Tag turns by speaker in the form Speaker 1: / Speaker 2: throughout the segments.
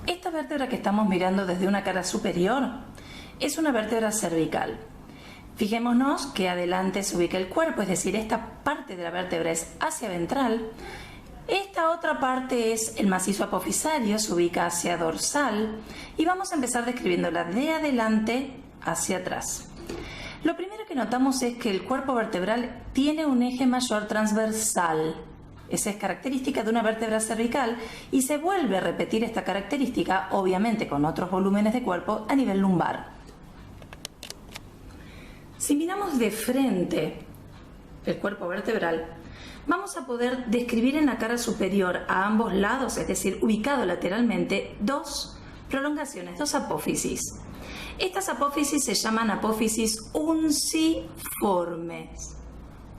Speaker 1: Esta vértebra que estamos mirando desde una cara superior es una vértebra cervical. Fijémonos que adelante se ubica el cuerpo, es decir, esta parte de la vértebra es hacia ventral. Esta otra parte es el macizo apofisario, se ubica hacia dorsal. Y vamos a empezar describiéndola de adelante hacia atrás. Lo primero que notamos es que el cuerpo vertebral tiene un eje mayor transversal. Esa es característica de una vértebra cervical y se vuelve a repetir esta característica, obviamente con otros volúmenes de cuerpo, a nivel lumbar. Si miramos de frente el cuerpo vertebral, vamos a poder describir en la cara superior a ambos lados, es decir, ubicado lateralmente, dos prolongaciones, dos apófisis. Estas apófisis se llaman apófisis unciformes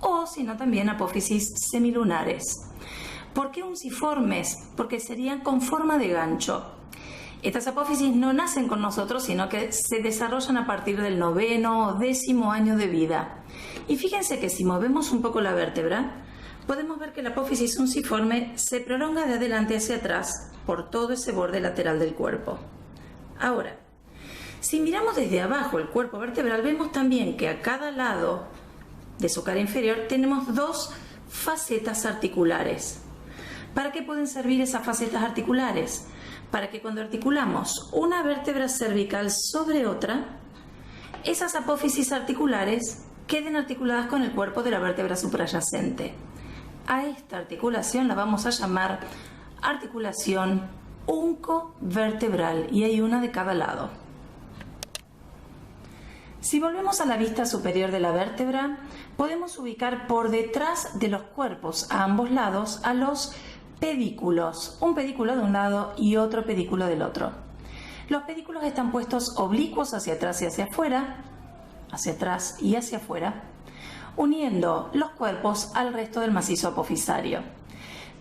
Speaker 1: o, si no, también apófisis semilunares. ¿Por qué unciformes? Porque serían con forma de gancho. Estas apófisis no nacen con nosotros, sino que se desarrollan a partir del 9º o 10º año de vida. Y fíjense que si movemos un poco la vértebra, podemos ver que la apófisis unciforme se prolonga de adelante hacia atrás por todo ese borde lateral del cuerpo. Ahora, si miramos desde abajo el cuerpo vertebral, vemos también que a cada lado de su cara inferior tenemos dos facetas articulares. ¿Para qué pueden servir esas facetas articulares? Para que cuando articulamos una vértebra cervical sobre otra, esas apófisis articulares queden articuladas con el cuerpo de la vértebra suprayacente. A esta articulación la vamos a llamar articulación uncovertebral y hay una de cada lado. Si volvemos a la vista superior de la vértebra, podemos ubicar por detrás de los cuerpos a ambos lados a los pedículos, un pedículo de un lado y otro pedículo del otro. Los pedículos están puestos oblicuos hacia atrás y hacia afuera, hacia atrás y hacia afuera, uniendo los cuerpos al resto del macizo apofisario.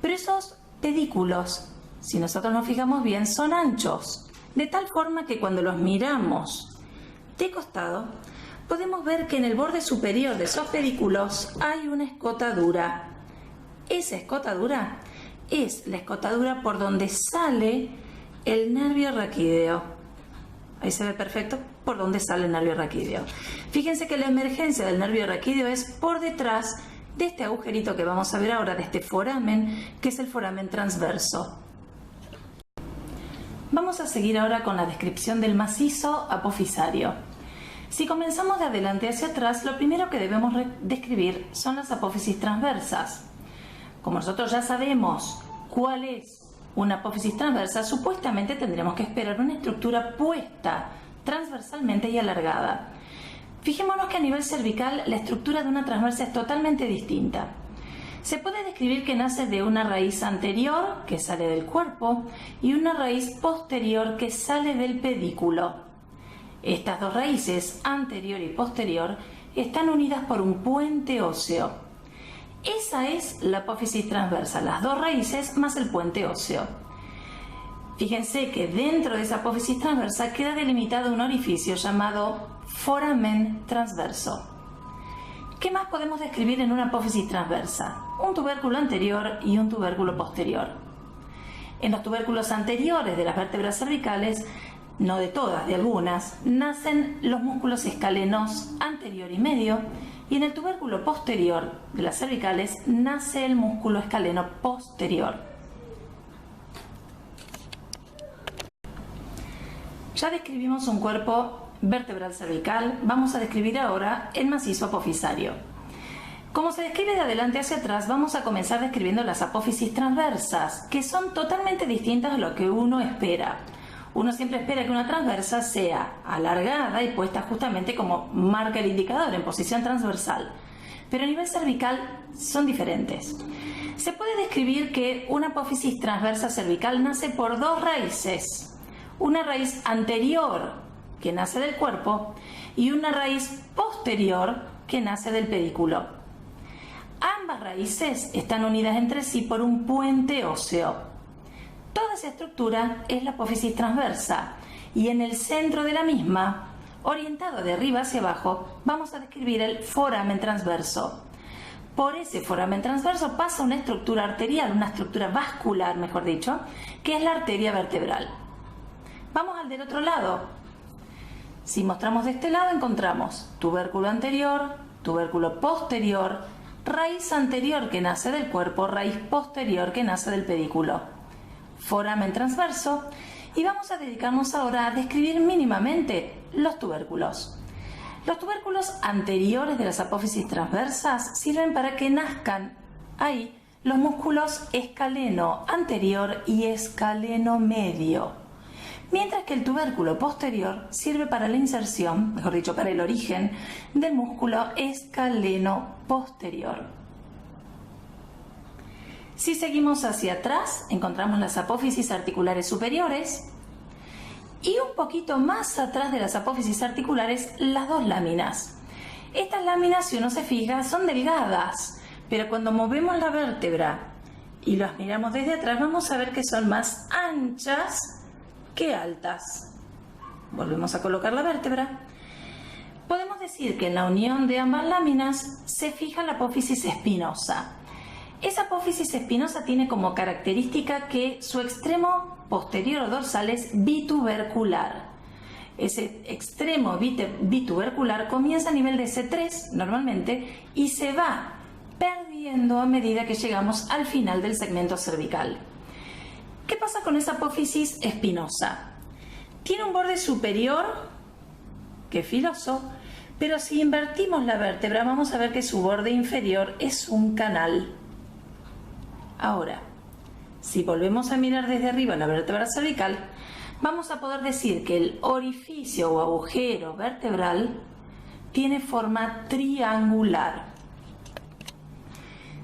Speaker 1: Pero esos pedículos, si nosotros nos fijamos bien, son anchos, de tal forma que cuando los miramos de costado, podemos ver que en el borde superior de esos pedículos hay una escotadura. Esa escotadura es la escotadura por donde sale el nervio raquídeo. Ahí se ve perfecto por donde sale el nervio raquídeo. Fíjense que la emergencia del nervio raquídeo es por detrás de este agujerito que vamos a ver ahora, de este foramen, que es el foramen transverso. Vamos a seguir ahora con la descripción del macizo apofisario. Si comenzamos de adelante hacia atrás, lo primero que debemos describir son las apófisis transversas. Como nosotros ya sabemos cuál es una apófisis transversa, supuestamente tendremos que esperar una estructura puesta transversalmente y alargada. Fijémonos que a nivel cervical la estructura de una transversa es totalmente distinta. Se puede describir que nace de una raíz anterior que sale del cuerpo y una raíz posterior que sale del pedículo. Estas dos raíces, anterior y posterior, están unidas por un puente óseo. Esa es la apófisis transversa, las dos raíces más el puente óseo. Fíjense que dentro de esa apófisis transversa queda delimitado un orificio llamado foramen transverso. ¿Qué más podemos describir en una apófisis transversa? Un tubérculo anterior y un tubérculo posterior. En los tubérculos anteriores de las vértebras cervicales, no de todas, de algunas, nacen los músculos escalenos anterior y medio, y en el tubérculo posterior de las cervicales nace el músculo escaleno posterior. Ya describimos un cuerpo vertebral cervical, vamos a describir ahora el macizo apofisario. Como se describe de adelante hacia atrás, vamos a comenzar describiendo las apófisis transversas, que son totalmente distintas a lo que uno espera. Uno siempre espera que una transversa sea alargada y puesta justamente como marca el indicador, en posición transversal. Pero a nivel cervical son diferentes. Se puede describir que una apófisis transversa cervical nace por dos raíces. Una raíz anterior, que nace del cuerpo, y una raíz posterior que nace del pedículo. Ambas raíces están unidas entre sí por un puente óseo. Toda esa estructura es la apófisis transversa y en el centro de la misma, orientado de arriba hacia abajo, vamos a describir el foramen transverso. Por ese foramen transverso pasa una estructura arterial, una estructura vascular, mejor dicho, que es la arteria vertebral. Vamos al del otro lado. Si mostramos de este lado encontramos tubérculo anterior, tubérculo posterior, raíz anterior que nace del cuerpo, raíz posterior que nace del pedículo, foramen transverso, y vamos a dedicarnos ahora a describir mínimamente los tubérculos. Los tubérculos anteriores de las apófisis transversas sirven para que nazcan ahí los músculos escaleno anterior y escaleno medio, mientras que el tubérculo posterior sirve para la inserción, mejor dicho, para el origen del músculo escaleno posterior. Si seguimos hacia atrás, encontramos las apófisis articulares superiores y un poquito más atrás de las apófisis articulares las dos láminas. Estas láminas, si uno se fija, son delgadas, pero cuando movemos la vértebra y las miramos desde atrás vamos a ver que son más anchas que altas. Volvemos a colocar la vértebra. Podemos decir que en la unión de ambas láminas se fija la apófisis espinosa. Esa apófisis espinosa tiene como característica que su extremo posterior o dorsal es bitubercular. Ese extremo bitubercular comienza a nivel de C3 normalmente y se va perdiendo a medida que llegamos al final del segmento cervical. ¿Qué pasa con esa apófisis espinosa? Tiene un borde superior que es filoso, pero si invertimos la vértebra vamos a ver que su borde inferior es un canal. Ahora, si volvemos a mirar desde arriba la vértebra cervical, vamos a poder decir que el orificio o agujero vertebral tiene forma triangular.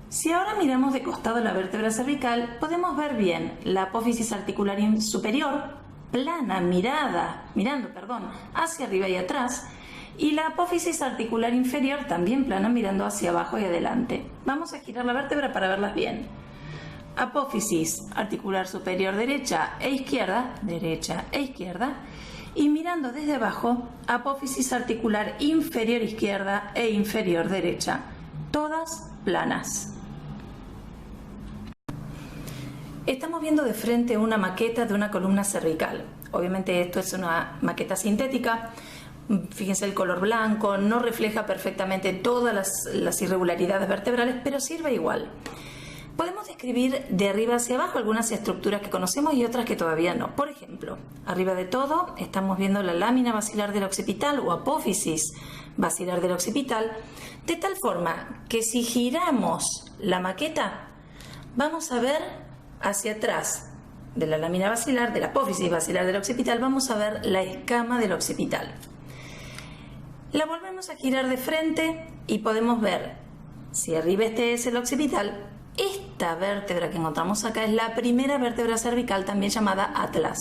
Speaker 1: Si ahora miramos de costado la vértebra cervical, podemos ver bien la apófisis articular superior, plana, mirando hacia arriba y atrás, y la apófisis articular inferior también plana, mirando hacia abajo y adelante. Vamos a girar la vértebra para verlas bien. Apófisis articular superior derecha e izquierda, y mirando desde abajo, apófisis articular inferior izquierda e inferior derecha, todas planas. Estamos viendo de frente una maqueta de una columna cervical. Obviamente esto es una maqueta sintética. Fíjense el color blanco, no refleja perfectamente todas las irregularidades vertebrales, pero sirve igual. Podemos describir de arriba hacia abajo algunas estructuras que conocemos y otras que todavía no. Por ejemplo, arriba de todo estamos viendo la lámina basilar del occipital o apófisis basilar del occipital, de tal forma que si giramos la maqueta vamos a ver hacia atrás de la lámina basilar, de la apófisis basilar del occipital, vamos a ver la escama del occipital. La volvemos a girar de frente y podemos ver, si arriba este es el occipital, esta vértebra que encontramos acá es la primera vértebra cervical, también llamada atlas.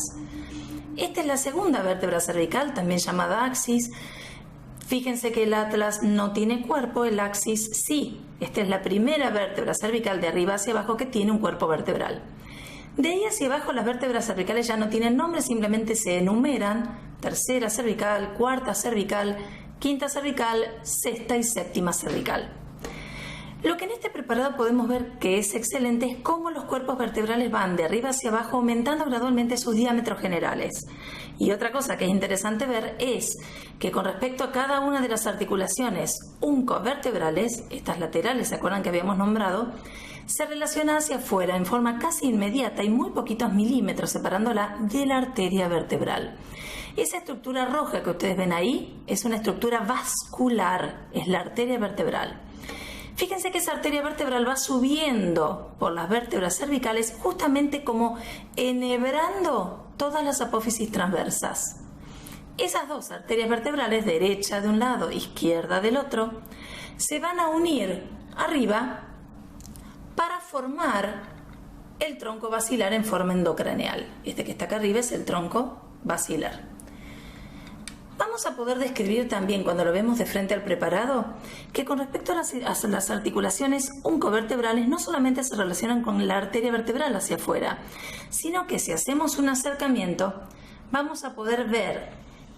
Speaker 1: Esta es la segunda vértebra cervical, también llamada axis. Fíjense que el atlas no tiene cuerpo, el axis sí. Esta es la primera vértebra cervical de arriba hacia abajo que tiene un cuerpo vertebral. De ahí hacia abajo las vértebras cervicales ya no tienen nombre, simplemente se enumeran: tercera cervical, cuarta cervical, quinta cervical, sexta y séptima cervical. Lo que en este preparado podemos ver que es excelente es cómo los cuerpos vertebrales van de arriba hacia abajo aumentando gradualmente sus diámetros generales. Y otra cosa que es interesante ver es que con respecto a cada una de las articulaciones uncovertebrales, estas laterales, ¿se acuerdan que habíamos nombrado?, se relaciona hacia afuera en forma casi inmediata y muy poquitos milímetros separándola de la arteria vertebral. Esa estructura roja que ustedes ven ahí es una estructura vascular, es la arteria vertebral. Fíjense que esa arteria vertebral va subiendo por las vértebras cervicales justamente como enhebrando todas las apófisis transversas. Esas dos arterias vertebrales, derecha de un lado, izquierda del otro, se van a unir arriba para formar el tronco basilar en forma endocraneal. Este que está acá arriba es el tronco basilar. Vamos a poder describir también, cuando lo vemos de frente al preparado, que con respecto a las articulaciones uncovertebrales no solamente se relacionan con la arteria vertebral hacia afuera, sino que si hacemos un acercamiento vamos a poder ver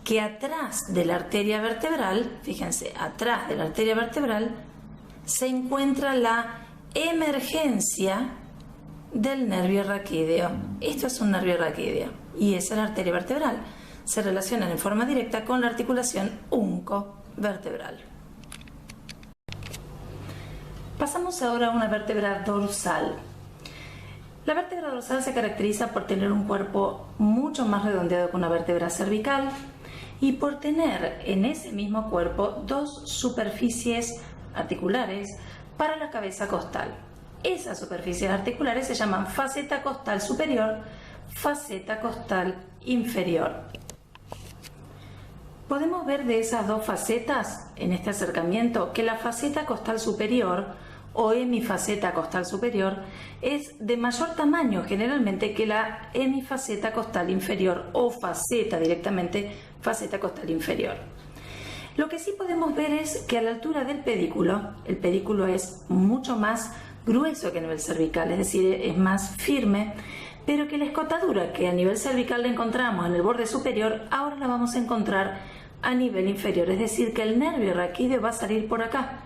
Speaker 1: que atrás de la arteria vertebral, fíjense, atrás de la arteria vertebral se encuentra la emergencia del nervio raquídeo. Esto es un nervio raquídeo y es la arteria vertebral. Se relacionan en forma directa con la articulación uncovertebral. Pasamos ahora a una vértebra dorsal. La vértebra dorsal se caracteriza por tener un cuerpo mucho más redondeado que una vértebra cervical y por tener en ese mismo cuerpo dos superficies articulares para la cabeza costal. Esas superficies articulares se llaman faceta costal superior, faceta costal inferior. Podemos ver de esas dos facetas en este acercamiento que la faceta costal superior o hemifaceta costal superior es de mayor tamaño generalmente que la hemifaceta costal inferior o faceta directamente faceta costal inferior. Lo que sí podemos ver es que a la altura del pedículo, el pedículo es mucho más grueso que a nivel cervical, es decir, es más firme, pero que la escotadura que a nivel cervical la encontramos en el borde superior, ahora la vamos a encontrar a nivel inferior, es decir, que el nervio raquídeo va a salir por acá,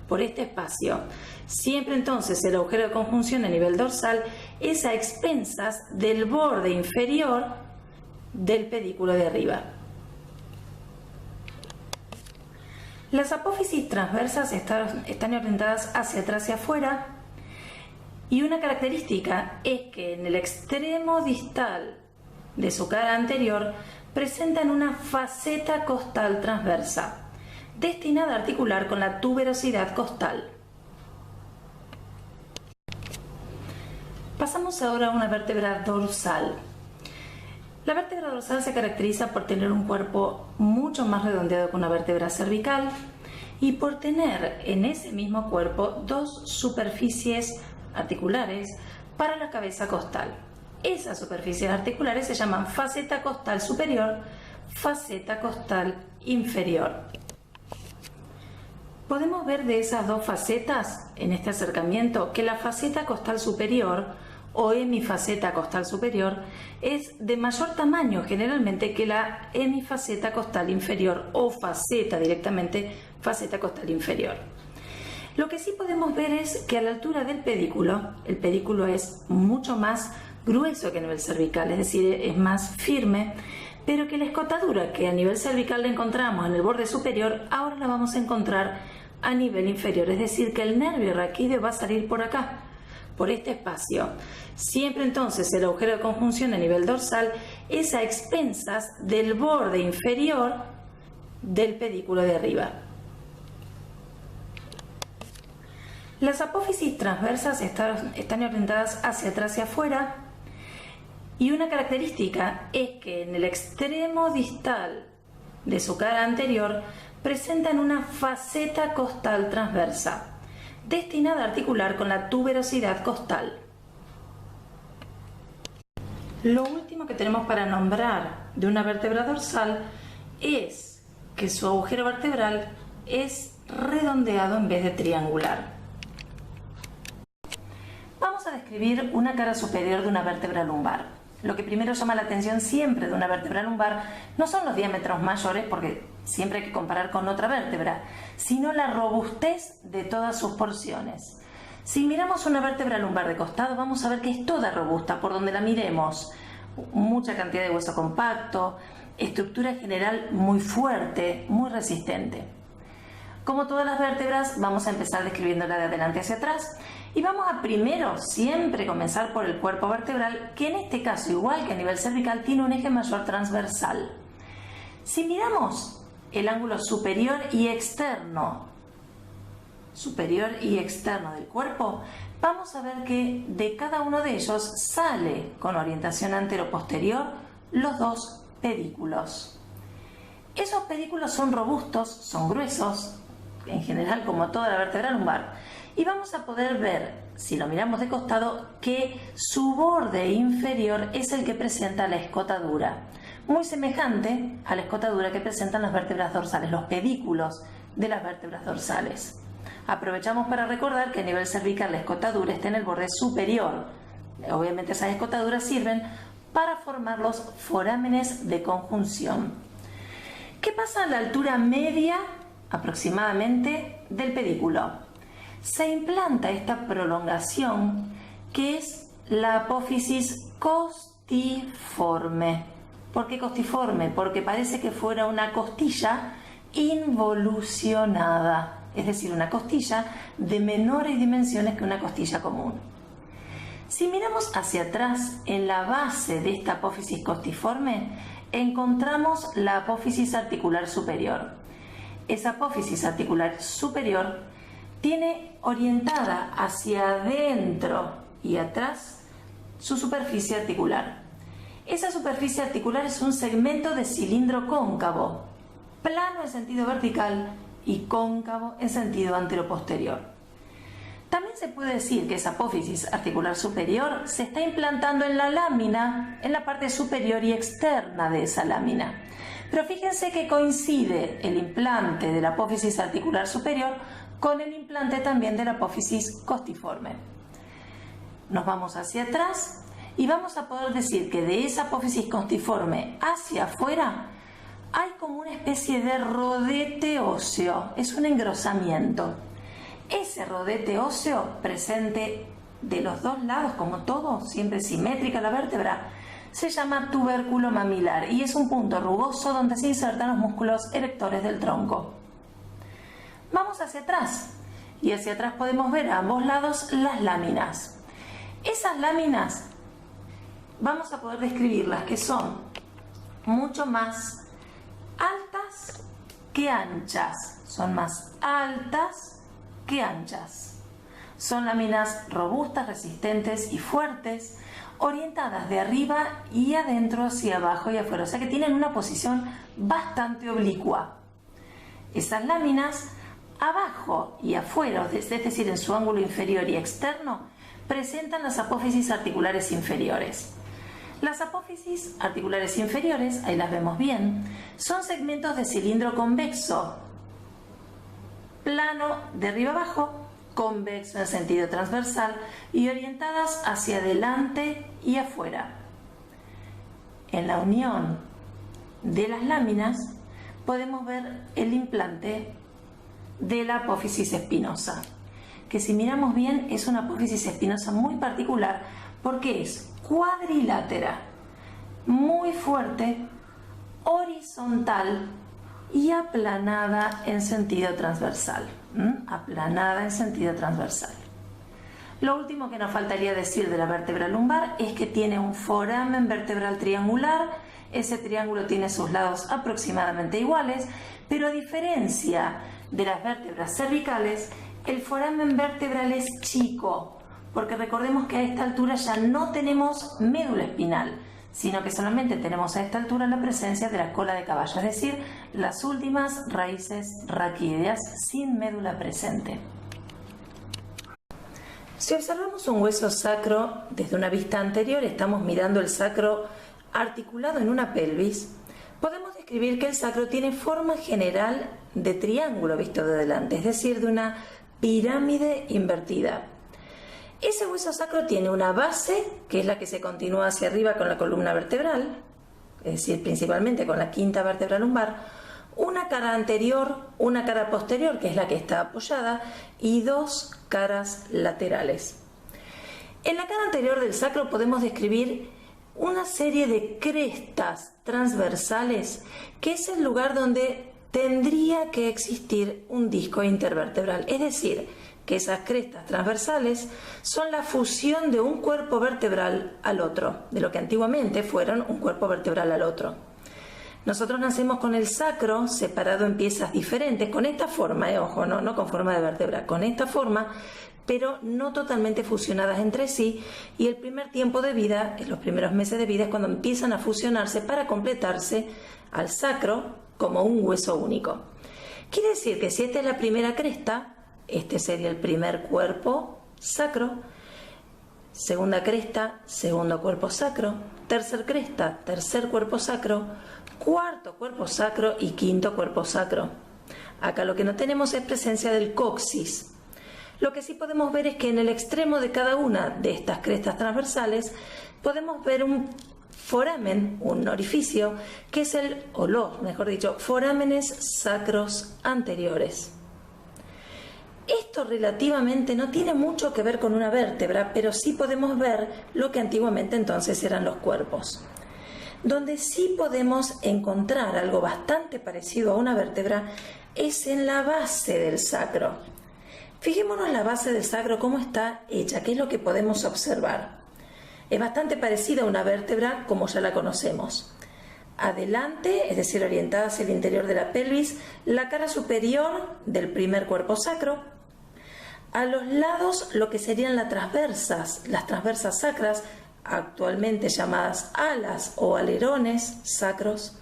Speaker 1: por este espacio. Siempre entonces el agujero de conjunción a nivel dorsal es a expensas del borde inferior del pedículo de arriba. Las apófisis transversas están orientadas hacia atrás y afuera, y una característica es que en el extremo distal de su cara anterior presentan una faceta costal transversa, destinada a articular con la tuberosidad costal. Pasamos ahora a una vértebra dorsal. La vértebra dorsal se caracteriza por tener un cuerpo mucho más redondeado que una vértebra cervical y por tener en ese mismo cuerpo dos superficies articulares para la cabeza costal. Esas superficies articulares se llaman faceta costal superior, faceta costal inferior. Podemos ver de esas dos facetas en este acercamiento que la faceta costal superior o hemifaceta costal superior es de mayor tamaño generalmente que la hemifaceta costal inferior o faceta directamente faceta costal inferior. Lo que sí podemos ver es que a la altura del pedículo, el pedículo es mucho más grueso que a nivel cervical, es decir, es más firme, pero que la escotadura que a nivel cervical la encontramos en el borde superior, ahora la vamos a encontrar a nivel inferior, es decir, que el nervio raquídeo va a salir por acá, por este espacio. Siempre entonces el agujero de conjunción a nivel dorsal es a expensas del borde inferior del pedículo de arriba. Las apófisis transversas están orientadas hacia atrás y afuera, y una característica es que en el extremo distal de su cara anterior presentan una faceta costal transversa, destinada a articular con la tuberosidad costal. Lo último que tenemos para nombrar de una vértebra dorsal es que su agujero vertebral es redondeado en vez de triangular. Vamos a describir una cara superior de una vértebra lumbar. Lo que primero llama la atención siempre de una vértebra lumbar no son los diámetros mayores, porque siempre hay que comparar con otra vértebra, sino la robustez de todas sus porciones. Si miramos una vértebra lumbar de costado, vamos a ver que es toda robusta por donde la miremos. Mucha cantidad de hueso compacto, estructura general muy fuerte, muy resistente. Como todas las vértebras, vamos a empezar describiéndola de adelante hacia atrás y vamos a primero siempre comenzar por el cuerpo vertebral, que en este caso, igual que a nivel cervical, tiene un eje mayor transversal. Si miramos el ángulo superior y externo del cuerpo, vamos a ver que de cada uno de ellos sale con orientación antero-posterior los dos pedículos. Esos pedículos son robustos, son gruesos, en general como toda la vértebra lumbar, y vamos a poder ver, si lo miramos de costado, que su borde inferior es el que presenta la escotadura, muy semejante a la escotadura que presentan las vértebras dorsales, los pedículos de las vértebras dorsales. Aprovechamos para recordar que a nivel cervical la escotadura está en el borde superior. Obviamente esas escotaduras sirven para formar los forámenes de conjunción. ¿Qué pasa a la altura media aproximadamente del pedículo? Se implanta esta prolongación que es la apófisis costiforme. ¿Por qué costiforme? Porque parece que fuera una costilla involucionada, es decir, una costilla de menores dimensiones que una costilla común. Si miramos hacia atrás, en la base de esta apófisis costiforme, encontramos la apófisis articular superior. Esa apófisis articular superior tiene orientada hacia adentro y atrás su superficie articular. Esa superficie articular es un segmento de cilindro cóncavo, plano en sentido vertical y cóncavo en sentido anteroposterior. También se puede decir que esa apófisis articular superior se está implantando en la lámina, en la parte superior y externa de esa lámina. Pero fíjense que coincide el implante de la apófisis articular superior con el implante también de la apófisis costiforme. Nos vamos hacia atrás y vamos a poder decir que de esa apófisis costiforme hacia afuera hay como una especie de rodete óseo, es un engrosamiento. Ese rodete óseo presente de los dos lados, como todo, siempre simétrica la vértebra, se llama tubérculo mamilar y es un punto rugoso donde se insertan los músculos erectores del tronco. Vamos hacia atrás y hacia atrás podemos ver a ambos lados las láminas. Esas láminas vamos a poder describirlas que son mucho más altas que anchas, son más altas que anchas. Son láminas robustas, resistentes y fuertes, orientadas de arriba y adentro hacia abajo y afuera, o sea que tienen una posición bastante oblicua. Esas láminas abajo y afuera, es decir, en su ángulo inferior y externo, presentan las apófisis articulares inferiores. Las apófisis articulares inferiores, ahí las vemos bien, son segmentos de cilindro convexo, plano de arriba abajo, convexo en sentido transversal y orientadas hacia adelante y afuera. En la unión de las láminas podemos ver el implante de la apófisis espinosa, que si miramos bien es una apófisis espinosa muy particular porque es cuadrilátera, muy fuerte, horizontal y aplanada en sentido transversal. Aplanada en sentido transversal. Lo último que nos faltaría decir de la vértebra lumbar es que tiene un foramen vertebral triangular. Ese triángulo tiene sus lados aproximadamente iguales, pero a diferencia de las vértebras cervicales, el foramen vertebral es chico, porque recordemos que a esta altura ya no tenemos médula espinal, sino que solamente tenemos a esta altura la presencia de la cola de caballo, es decir, las últimas raíces raquídeas sin médula presente. Si observamos un hueso sacro desde una vista anterior, estamos mirando el sacro articulado en una pelvis, podemos describir que el sacro tiene forma general de triángulo visto de delante, es decir, de una pirámide invertida. Ese hueso sacro tiene una base, que es la que se continúa hacia arriba con la columna vertebral, es decir, principalmente con la quinta vértebra lumbar, una cara anterior, una cara posterior, que es la que está apoyada, y dos caras laterales. En la cara anterior del sacro podemos describir una serie de crestas transversales, que es el lugar donde tendría que existir un disco intervertebral, es decir, que esas crestas transversales son la fusión de un cuerpo vertebral al otro, de lo que antiguamente fueron un cuerpo vertebral al otro. Nosotros nacemos con el sacro separado en piezas diferentes, con esta forma, ojo, no con forma de vértebra, con esta forma, pero no totalmente fusionadas entre sí, y el primer tiempo de vida, en los primeros meses de vida, es cuando empiezan a fusionarse para completarse al sacro como un hueso único. Quiere decir que si esta es la primera cresta, este sería el primer cuerpo sacro, segunda cresta, segundo cuerpo sacro, tercer cresta, tercer cuerpo sacro, cuarto cuerpo sacro y quinto cuerpo sacro. Acá lo que no tenemos es presencia del coxis. Lo que sí podemos ver es que en el extremo de cada una de estas crestas transversales podemos ver un foramen, un orificio, que es mejor dicho, forámenes sacros anteriores. Esto relativamente no tiene mucho que ver con una vértebra, pero sí podemos ver lo que antiguamente entonces eran los cuerpos. Donde sí podemos encontrar algo bastante parecido a una vértebra es en la base del sacro. Fijémonos la base del sacro, cómo está hecha, qué es lo que podemos observar. Es bastante parecida a una vértebra como ya la conocemos. Adelante, es decir, orientada hacia el interior de la pelvis, la cara superior del primer cuerpo sacro. A los lados, lo que serían las transversas sacras, actualmente llamadas alas o alerones sacros.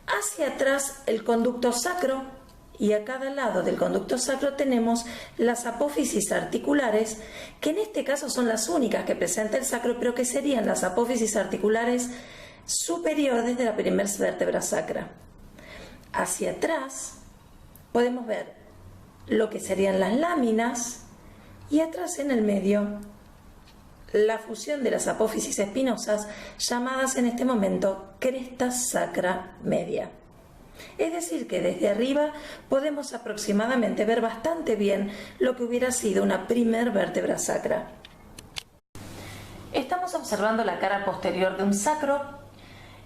Speaker 1: Hacia atrás, el conducto sacro, y a cada lado del conducto sacro tenemos las apófisis articulares, que en este caso son las únicas que presenta el sacro, pero que serían las apófisis articulares superiores de la primera vértebra sacra. Hacia atrás podemos ver lo que serían las láminas y atrás en el medio la fusión de las apófisis espinosas llamadas en este momento cresta sacra media. Es decir, que desde arriba podemos aproximadamente ver bastante bien lo que hubiera sido una primer vértebra sacra. Estamos observando la cara posterior de un sacro.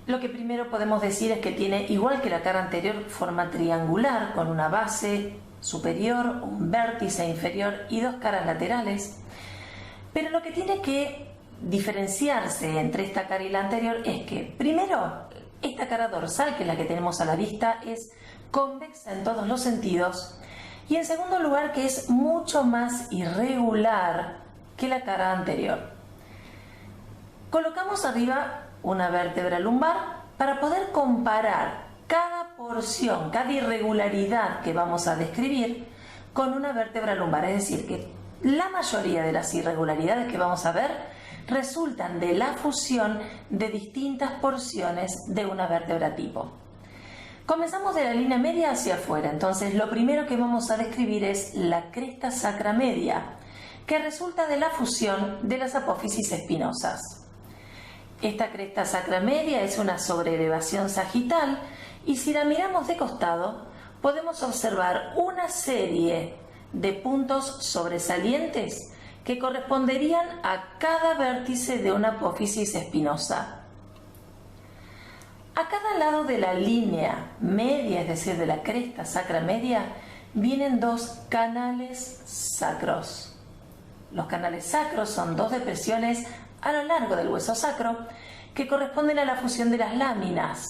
Speaker 1: Lo que primero podemos decir es que tiene, igual que la cara anterior, forma triangular con una base superior, un vértice inferior y dos caras laterales. Pero lo que tiene que diferenciarse entre esta cara y la anterior es que, primero, esta cara dorsal, que es la que tenemos a la vista, es convexa en todos los sentidos. Y en segundo lugar, que es mucho más irregular que la cara anterior. Colocamos arriba una vértebra lumbar para poder comparar cada porción, cada irregularidad que vamos a describir con una vértebra lumbar. Es decir, que la mayoría de las irregularidades que vamos a ver resultan de la fusión de distintas porciones de una vértebra tipo. Comenzamos de la línea media hacia afuera. Entonces, lo primero que vamos a describir es la cresta sacra media, que resulta de la fusión de las apófisis espinosas. Esta cresta sacra media es una sobreelevación sagital y si la miramos de costado podemos observar una serie de puntos sobresalientes que corresponderían a cada vértice de una apófisis espinosa. A cada lado de la línea media, es decir, de la cresta sacra media, vienen dos canales sacros. Los canales sacros son dos depresiones a lo largo del hueso sacro que corresponden a la fusión de las láminas.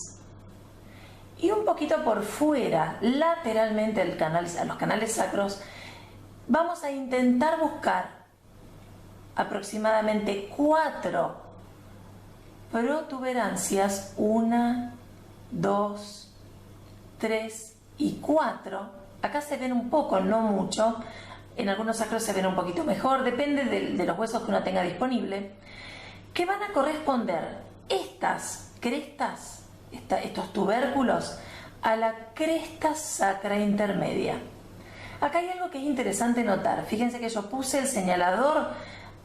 Speaker 1: Y un poquito por fuera, lateralmente a los canales sacros, vamos a intentar buscar aproximadamente 4 protuberancias, 1, 2, 3 y 4. Acá se ven un poco, no mucho. En algunos sacros se ven un poquito mejor, depende de los huesos que uno tenga disponible, que van a corresponder estas crestas, estos tubérculos, a la cresta sacra intermedia. Acá hay algo que es interesante notar. Fíjense que yo puse el señalador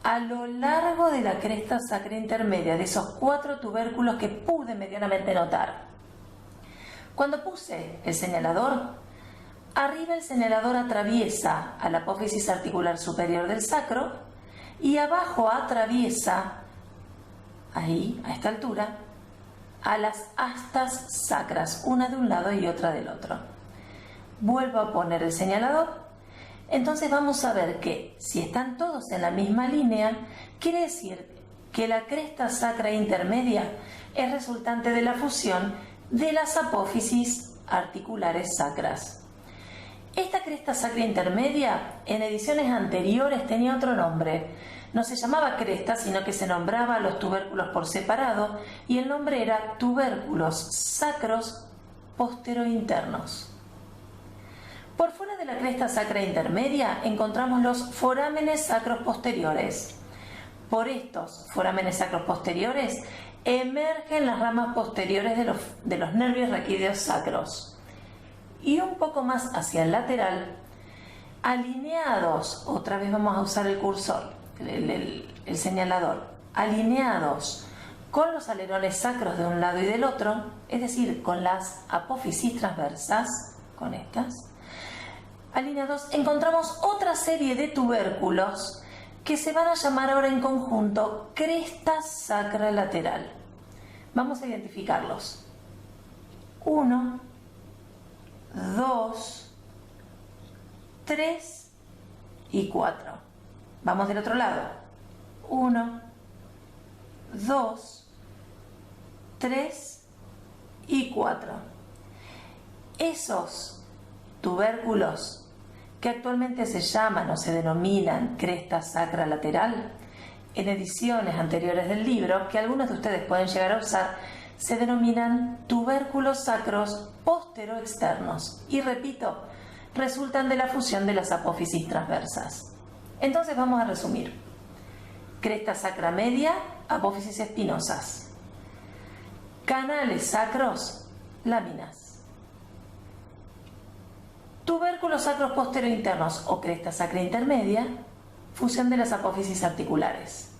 Speaker 1: a lo largo de la cresta sacra intermedia, de esos 4 tubérculos que pude medianamente notar. Cuando puse el señalador, arriba el señalador atraviesa a la apófisis articular superior del sacro y abajo atraviesa, ahí, a esta altura, a las astas sacras, una de un lado y otra del otro. Vuelvo a poner el señalador. Entonces vamos a ver que si están todos en la misma línea, quiere decir que la cresta sacra intermedia es resultante de la fusión de las apófisis articulares sacras. Esta cresta sacra intermedia en ediciones anteriores tenía otro nombre. No se llamaba cresta, sino que se nombraba a los tubérculos por separado y el nombre era tubérculos sacros posterointernos. Por fuera de la cresta sacra intermedia encontramos los forámenes sacros posteriores. Por estos forámenes sacros posteriores emergen las ramas posteriores de los nervios raquídeos sacros. Y un poco más hacia el lateral, alineados, otra vez vamos a usar el cursor, el señalador, alineados con los alerones sacros de un lado y del otro, es decir, con las apófisis transversas, con estas, alineados, encontramos otra serie de tubérculos que se van a llamar ahora en conjunto cresta sacra lateral. Vamos a identificarlos. 1, 2, 3 y 4. Vamos del otro lado. 1, 2, 3 y 4. Esos tubérculos que actualmente se llaman o se denominan cresta sacra lateral, en ediciones anteriores del libro, que algunos de ustedes pueden llegar a usar, se denominan tubérculos sacros postero-externos. Y repito, resultan de la fusión de las apófisis transversas. Entonces vamos a resumir. Cresta sacra media, apófisis espinosas. Canales sacros, láminas. Tubérculos sacros postero-internos o cresta sacra intermedia, fusión de las apófisis articulares.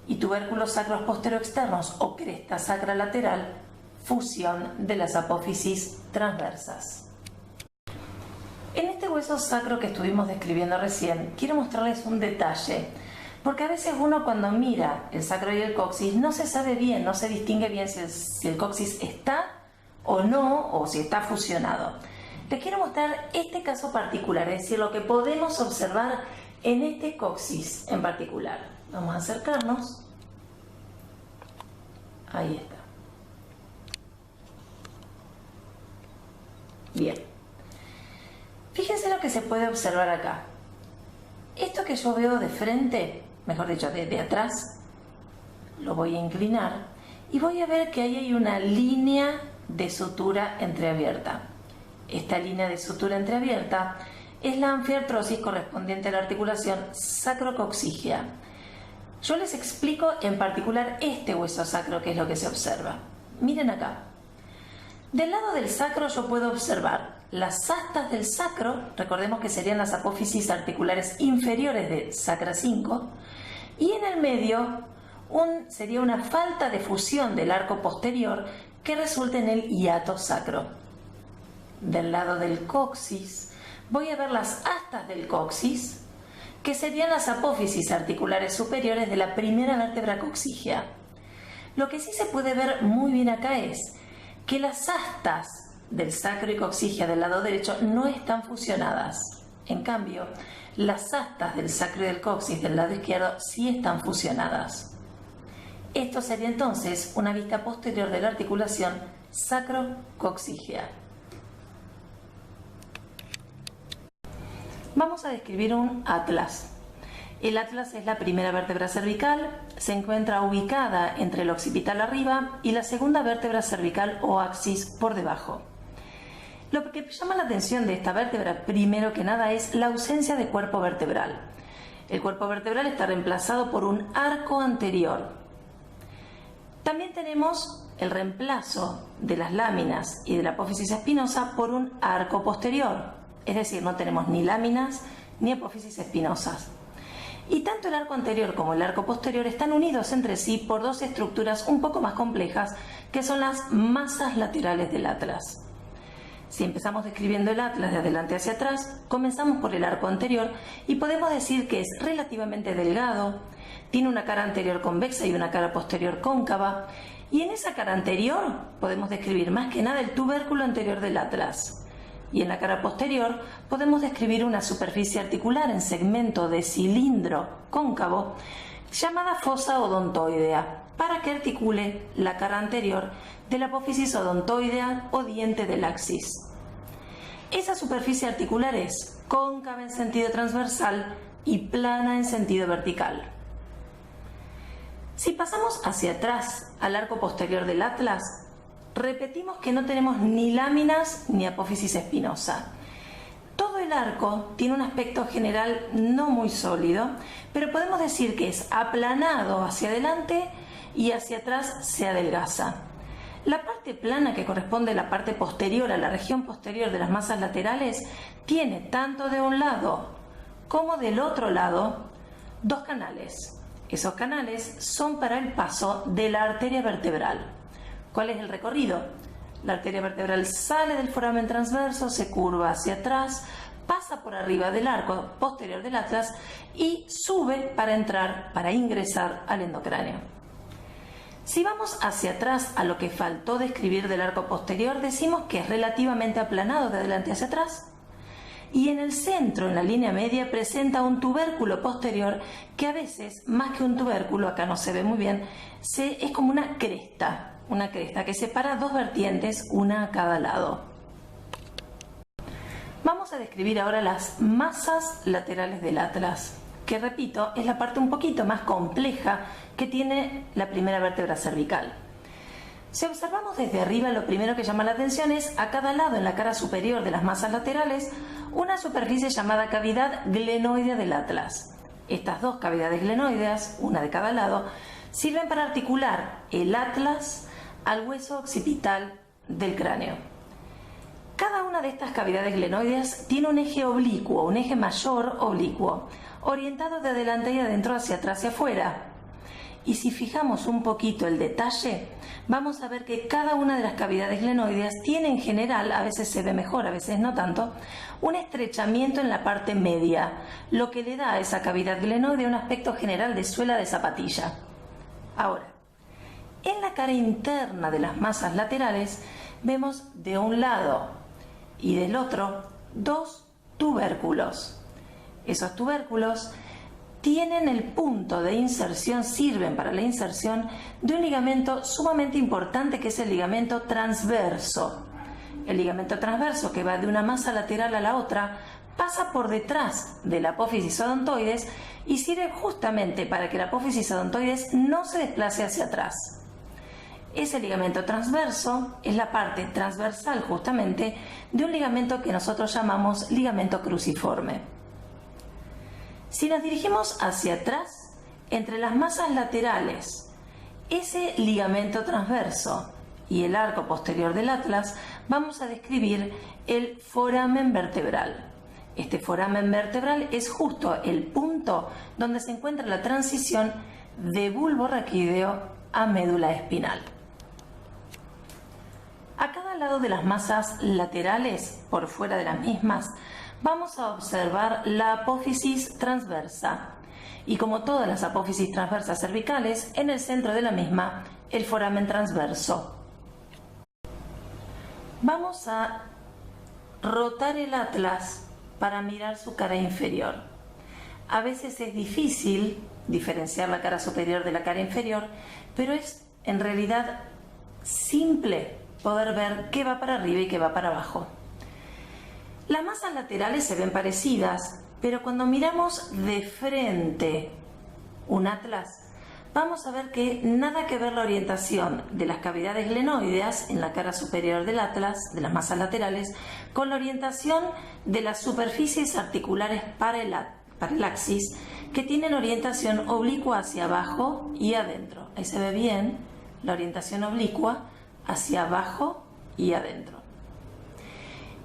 Speaker 1: Y tubérculos sacros postero-externos o cresta sacra lateral, fusión de las apófisis transversas. En este hueso sacro que estuvimos describiendo recién, quiero mostrarles un detalle, porque a veces uno cuando mira el sacro y el coxis no se sabe bien, no se distingue bien si el coxis está o no, o si está fusionado. Les quiero mostrar este caso particular, es decir, lo que podemos observar en este coxis en particular. Vamos a acercarnos. Ahí está. Bien. Fíjense lo que se puede observar acá. Esto que yo veo de frente, mejor dicho, de atrás, lo voy a inclinar y voy a ver que ahí hay una línea de sutura entreabierta. Esta línea de sutura entreabierta es la anfiartrosis correspondiente a la articulación sacrocoxígea. Yo les explico en particular este hueso sacro, que es lo que se observa. Miren acá. Del lado del sacro yo puedo observar las astas del sacro, recordemos que serían las apófisis articulares inferiores de sacra 5, y en el medio sería una falta de fusión del arco posterior que resulta en el hiato sacro. Del lado del coxis voy a ver las astas del coxis, que serían las apófisis articulares superiores de la primera vértebra coxígea. Lo que sí se puede ver muy bien acá es que las astas del sacro y coxígea del lado derecho no están fusionadas. En cambio, las astas del sacro y del coxis del lado izquierdo sí están fusionadas. Esto sería entonces una vista posterior de la articulación sacro-coxígea. Vamos a describir un atlas. El atlas es la primera vértebra cervical, se encuentra ubicada entre el occipital arriba y la segunda vértebra cervical o axis por debajo. Lo que llama la atención de esta vértebra, primero que nada, es la ausencia de cuerpo vertebral. El cuerpo vertebral está reemplazado por un arco anterior. También tenemos el reemplazo de las láminas y de la apófisis espinosa por un arco posterior. Es decir, no tenemos ni láminas ni apófisis espinosas. Y tanto el arco anterior como el arco posterior están unidos entre sí por dos estructuras un poco más complejas, que son las masas laterales del atlas. Si empezamos describiendo el atlas de adelante hacia atrás, comenzamos por el arco anterior y podemos decir que es relativamente delgado, tiene una cara anterior convexa y una cara posterior cóncava, y en esa cara anterior podemos describir más que nada el tubérculo anterior del atlas. Y en la cara posterior podemos describir una superficie articular en segmento de cilindro cóncavo llamada fosa odontoidea, para que articule la cara anterior de la apófisis odontoidea o diente del axis. Esa superficie articular es cóncava en sentido transversal y plana en sentido vertical. Si pasamos hacia atrás al arco posterior del atlas, repetimos que no tenemos ni láminas ni apófisis espinosa. Todo el arco tiene un aspecto general no muy sólido, pero podemos decir que es aplanado hacia adelante y hacia atrás se adelgaza. La parte plana, que corresponde a la parte posterior, a la región posterior de las masas laterales, tiene tanto de un lado como del otro lado dos canales. Esos canales son para el paso de la arteria vertebral. ¿Cuál es el recorrido? La arteria vertebral sale del foramen transverso, se curva hacia atrás, pasa por arriba del arco posterior del atlas y sube para ingresar al endocráneo. Si vamos hacia atrás a lo que faltó describir del arco posterior, decimos que es relativamente aplanado de adelante hacia atrás. Y en el centro, en la línea media, presenta un tubérculo posterior que a veces, más que un tubérculo, acá no se ve muy bien, es como una cresta que separa dos vertientes, una a cada lado. Vamos a describir ahora las masas laterales del atlas, que repito, es la parte un poquito más compleja que tiene la primera vértebra cervical. Si observamos desde arriba, lo primero que llama la atención es a cada lado en la cara superior de las masas laterales una superficie llamada cavidad glenoidea del atlas. Estas dos cavidades glenoideas, una de cada lado, sirven para articular el atlas al hueso occipital del cráneo. Cada una de estas cavidades glenoideas tiene un eje oblicuo, un eje mayor oblicuo, orientado de adelante y adentro hacia atrás y afuera. Y si fijamos un poquito el detalle, vamos a ver que cada una de las cavidades glenoideas tiene en general, a veces se ve mejor, a veces no tanto, un estrechamiento en la parte media, lo que le da a esa cavidad glenoidea un aspecto general de suela de zapatilla. Ahora, en la cara interna de las masas laterales vemos de un lado y del otro dos tubérculos. Esos tubérculos tienen el punto de inserción, sirven para la inserción de un ligamento sumamente importante que es el ligamento transverso. El ligamento transverso, que va de una masa lateral a la otra, pasa por detrás de la apófisis odontoides y sirve justamente para que la apófisis odontoides no se desplace hacia atrás. Ese ligamento transverso es la parte transversal justamente de un ligamento que nosotros llamamos ligamento cruciforme. Si nos dirigimos hacia atrás, entre las masas laterales, ese ligamento transverso y el arco posterior del atlas, vamos a describir el foramen vertebral. Este foramen vertebral es justo el punto donde se encuentra la transición de bulbo raquídeo a médula espinal. A cada lado de las masas laterales, por fuera de las mismas, vamos a observar la apófisis transversa y, como todas las apófisis transversas cervicales, en el centro de la misma el foramen transverso. Vamos a rotar el atlas para mirar su cara inferior. A veces es difícil diferenciar la cara superior de la cara inferior, pero es en realidad simple poder ver qué va para arriba y qué va para abajo. Las masas laterales se ven parecidas, pero cuando miramos de frente un atlas, vamos a ver que nada que ver la orientación de las cavidades glenoideas en la cara superior del atlas, de las masas laterales, con la orientación de las superficies articulares para el axis, que tienen orientación oblicua hacia abajo y adentro. Ahí se ve bien la orientación oblicua hacia abajo y adentro.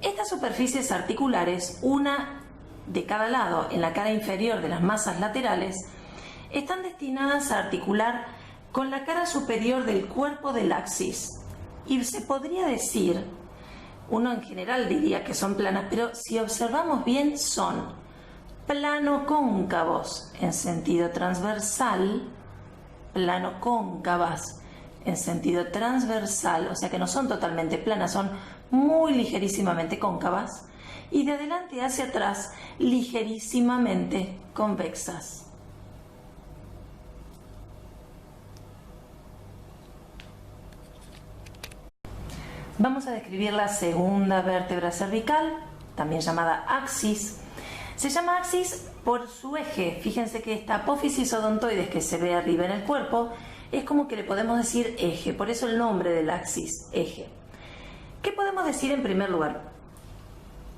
Speaker 1: Estas superficies articulares, una de cada lado en la cara inferior de las masas laterales, están destinadas a articular con la cara superior del cuerpo del axis. Y se podría decir, uno en general diría que son planas, pero si observamos bien son plano-cóncavos en sentido transversal, plano-cóncavas en sentido transversal, o sea que no son totalmente planas, son muy ligerísimamente cóncavas, y de adelante hacia atrás ligerísimamente convexas. Vamos a describir la segunda vértebra cervical, también llamada axis. Se llama axis por su eje. Fíjense que esta apófisis odontoides que se ve arriba en el cuerpo es como que le podemos decir eje, por eso el nombre del axis, eje. ¿Qué podemos decir en primer lugar?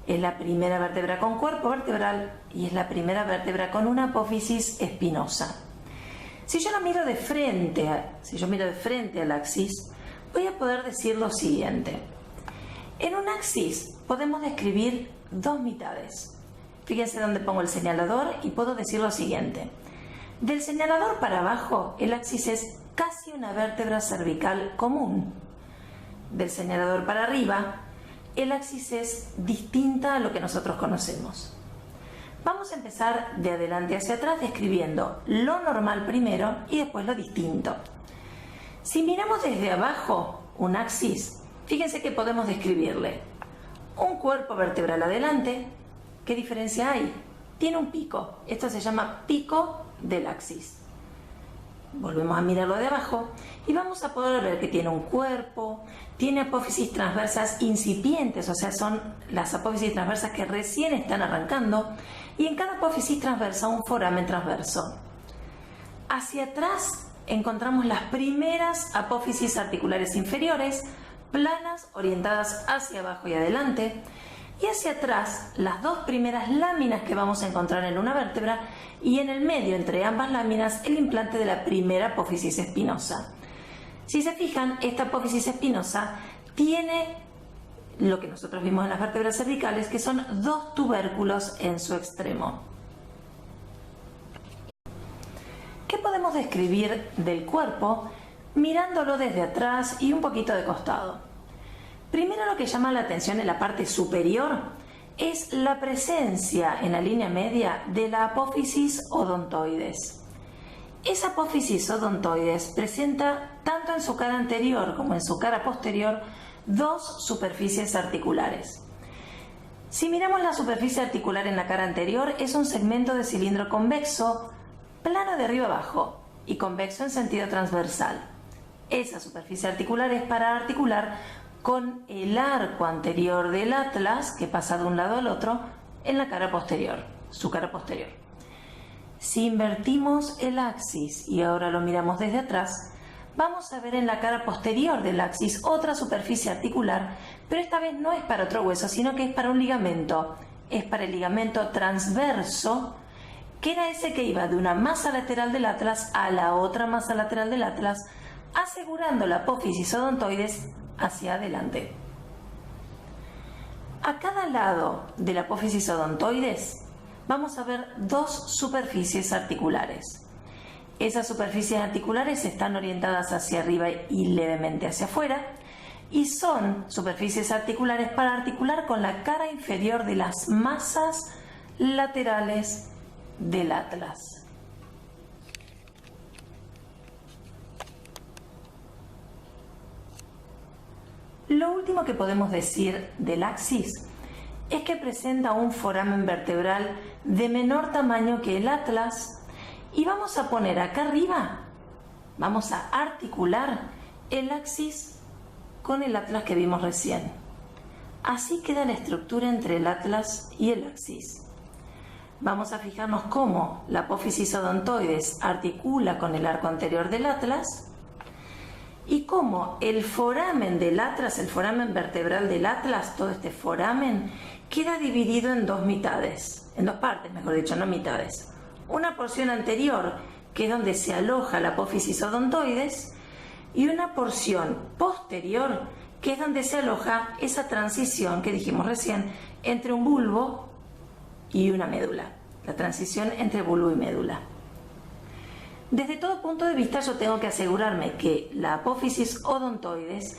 Speaker 1: Es la primera vértebra con cuerpo vertebral y es la primera vértebra con una apófisis espinosa. Si yo miro de frente al axis, voy a poder decir lo siguiente. En un axis podemos describir dos mitades. Fíjense dónde pongo el señalador y puedo decir lo siguiente. Del señalador para abajo, el axis es casi una vértebra cervical común. Del señalador para arriba, el axis es distinta a lo que nosotros conocemos. Vamos a empezar de adelante hacia atrás describiendo lo normal primero y después lo distinto. Si miramos desde abajo un axis, fíjense que podemos describirle un cuerpo vertebral adelante. ¿Qué diferencia hay? Tiene un pico. Esto se llama pico del axis. Volvemos a mirarlo de abajo y vamos a poder ver que tiene un cuerpo, tiene apófisis transversas incipientes, o sea, son las apófisis transversas que recién están arrancando, y en cada apófisis transversa un foramen transverso. Hacia atrás encontramos las primeras apófisis articulares inferiores, planas, orientadas hacia abajo y adelante, y hacia atrás las dos primeras láminas que vamos a encontrar en una vértebra, y en el medio entre ambas láminas el implante de la primera apófisis espinosa. Si se fijan, esta apófisis espinosa tiene lo que nosotros vimos en las vértebras cervicales, que son dos tubérculos en su extremo. ¿Qué podemos describir del cuerpo mirándolo desde atrás y un poquito de costado? Primero, lo que llama la atención en la parte superior es la presencia en la línea media de la apófisis odontoides. Esa apófisis odontoides presenta tanto en su cara anterior como en su cara posterior dos superficies articulares. Si miramos la superficie articular en la cara anterior, es un segmento de cilindro convexo, plano de arriba abajo y convexo en sentido transversal. Esa superficie articular es para articular con el arco anterior del atlas, que pasa de un lado al otro, en la cara posterior, su cara posterior. Si invertimos el axis y ahora lo miramos desde atrás, vamos a ver en la cara posterior del axis otra superficie articular, pero esta vez no es para otro hueso, sino que es para un ligamento. Es para el ligamento transverso, que era ese que iba de una masa lateral del atlas a la otra masa lateral del atlas, asegurando la apófisis odontoides hacia adelante. A cada lado de la apófisis odontoides vamos a ver dos superficies articulares. Esas superficies articulares están orientadas hacia arriba y levemente hacia afuera, y son superficies articulares para articular con la cara inferior de las masas laterales del atlas. Lo último que podemos decir del axis es que presenta un foramen vertebral de menor tamaño que el atlas, y vamos a poner acá arriba, vamos a articular el axis con el atlas que vimos recién. Así queda la estructura entre el atlas y el axis. Vamos a fijarnos cómo la apófisis odontoides articula con el arco anterior del atlas, y cómo el foramen del atlas, el foramen vertebral del atlas, todo este foramen, queda dividido en dos mitades, en dos partes, mejor dicho, no mitades. Una porción anterior, que es donde se aloja la apófisis odontoides, y una porción posterior, que es donde se aloja esa transición que dijimos recién entre un bulbo y una médula, la transición entre bulbo y médula. Desde todo punto de vista, yo tengo que asegurarme que la apófisis odontoides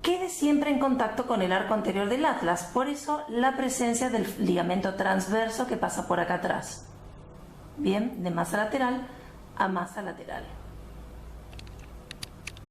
Speaker 1: quede siempre en contacto con el arco anterior del atlas, por eso la presencia del ligamento transverso que pasa por acá atrás. Bien, de masa lateral a masa lateral.